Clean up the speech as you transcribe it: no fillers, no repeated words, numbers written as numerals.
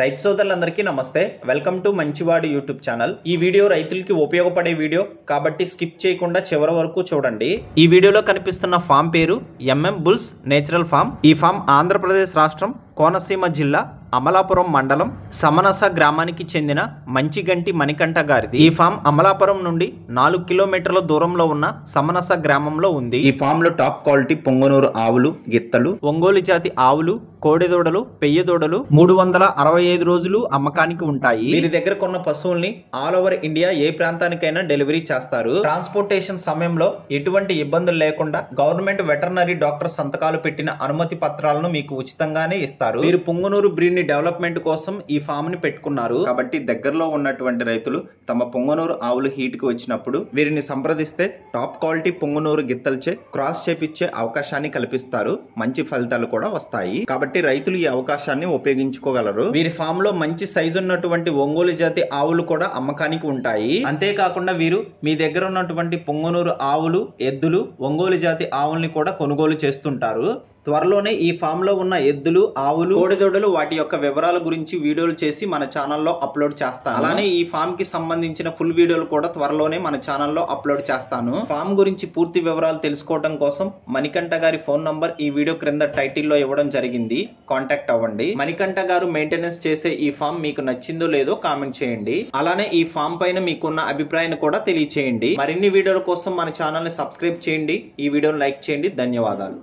రైతు సోదరులందరికీ నమస్తే, వెల్కమ్ టు మంచివాడు యూట్యూబ్ ఛానల్। ఈ వీడియో రైతులకి ఉపయోగపడే వీడియో కాబట్టి స్కిప్ చేయకుండా చివరి వరకు చూడండి। ఈ వీడియోలో కనిపిస్తున్న ఫామ్ పేరు ఎంఎం బుల్స్ నేచురల్ ఫామ్। ఈ ఫామ్ ఆంధ్రప్రదేశ్ రాష్ట్రం కోనసీమ జిల్లా అమలాపురం మండలం సమనస గ్రామానికి చెందిన మంచిగంటి మణికంఠ గారిది। ఈ ఫామ్ అమలాపురం నుండి 4 కిలోమీటర్ల దూరంలో ఉన్న సమనస గ్రామంలో ఉంది। ఈ ఫామ్ లో టాప్ క్వాలిటీ పొంగనూరు ఆవులు, గిత్తలు, ఒంగోలు జాతి ఆవులు, కోడెదూడలు, పెయ్యదూడలు 365 రోజులు అమ్మకానికి ఉంటాయి। వీరి దగ్గర కొన్న పశువుల్ని ఆల్ ఓవర్ ఇండియా ఏ ప్రాంతానికైనా డెలివరీ చేస్తారు। ట్రాన్స్పోర్టేషన్ సమయంలో ఎటువంటి ఇబ్బందులు లేకుండా గవర్నమెంట్ వెటర్నరీ డాక్టర్ సంతకాలు పెట్టిన అనుమతి పత్రాలను మీకు ఉచితంగానే ఇస్తారు। వీరు పొంగనూరు బ్రీడ్ ని డెవలప్మెంట్ కోసం ఈ ఫామ్ ని పెట్టుకున్నారు కాబట్టి దగ్గరలో ఉన్నటువంటి రైతులు తమ పొంగనూరు ఆవులు హీట్ కి వచ్చినప్పుడు వీరిని సంప్రదిస్తే టాప్ క్వాలిటీ పొంగనూరు గిత్తలచే క్రాస్ చేపించే అవకాశాన్ని కల్పిస్తారు। మంచి ఫలితాలు కూడా వస్తాయి కాబట్టి రైతులు ఈ అవకాశాన్ని ఉపయోగించుకోగలరు। వీరి ఫామ్ లో మంచి సైజు ఉన్నటువంటి ఒంగోలు జాతి ఆవులు కూడా అమ్మకానికి ఉంటాయి। అంతేకాకుండా వీరు మీ దగ్గర ఉన్నటువంటి పొంగనూరు ఆవులు, ఎద్దులు, ఒంగోలు జాతి ఆవుల్ని కూడా కొనుగోలు చేస్తుంటారు। త్వరలోనే ఈ ఫామ్ లో ఉన్న ఎద్దులు, ఆవులు, కోడిదొడలు వాటి యొక్క వివరాల గురించి వీడియోలు చేసి మన ఛానల్లో అప్లోడ్ చేస్తాను। అలానే ఈ ఫామ్ కి సంబంధించిన ఫుల్ వీడియోలు కూడా త్వరలోనే మన ఛానల్లో అప్లోడ్ చేస్తాను। ఫామ్ గురించి పూర్తి వివరాలు తెలుసుకోవడం కోసం మణికంఠ గారి ఫోన్ నంబర్ ఈ వీడియో క్రింద టైటిల్లో ఇవ్వడం జరిగింది, కాంటాక్ట్ అవ్వండి। మణికంఠ గారు మెయింటెనెన్స్ చేసే ఈ ఫామ్ మీకు నచ్చిందో లేదో కామెంట్ చేయండి। అలానే ఈ ఫామ్ పైన మీకున్న అభిప్రాయాన్ని కూడా తెలియచేయండి। మరిన్ని వీడియోల కోసం మన ఛానల్ ని సబ్స్క్రైబ్ చేయండి, ఈ వీడియోని లైక్ చేయండి। ధన్యవాదాలు।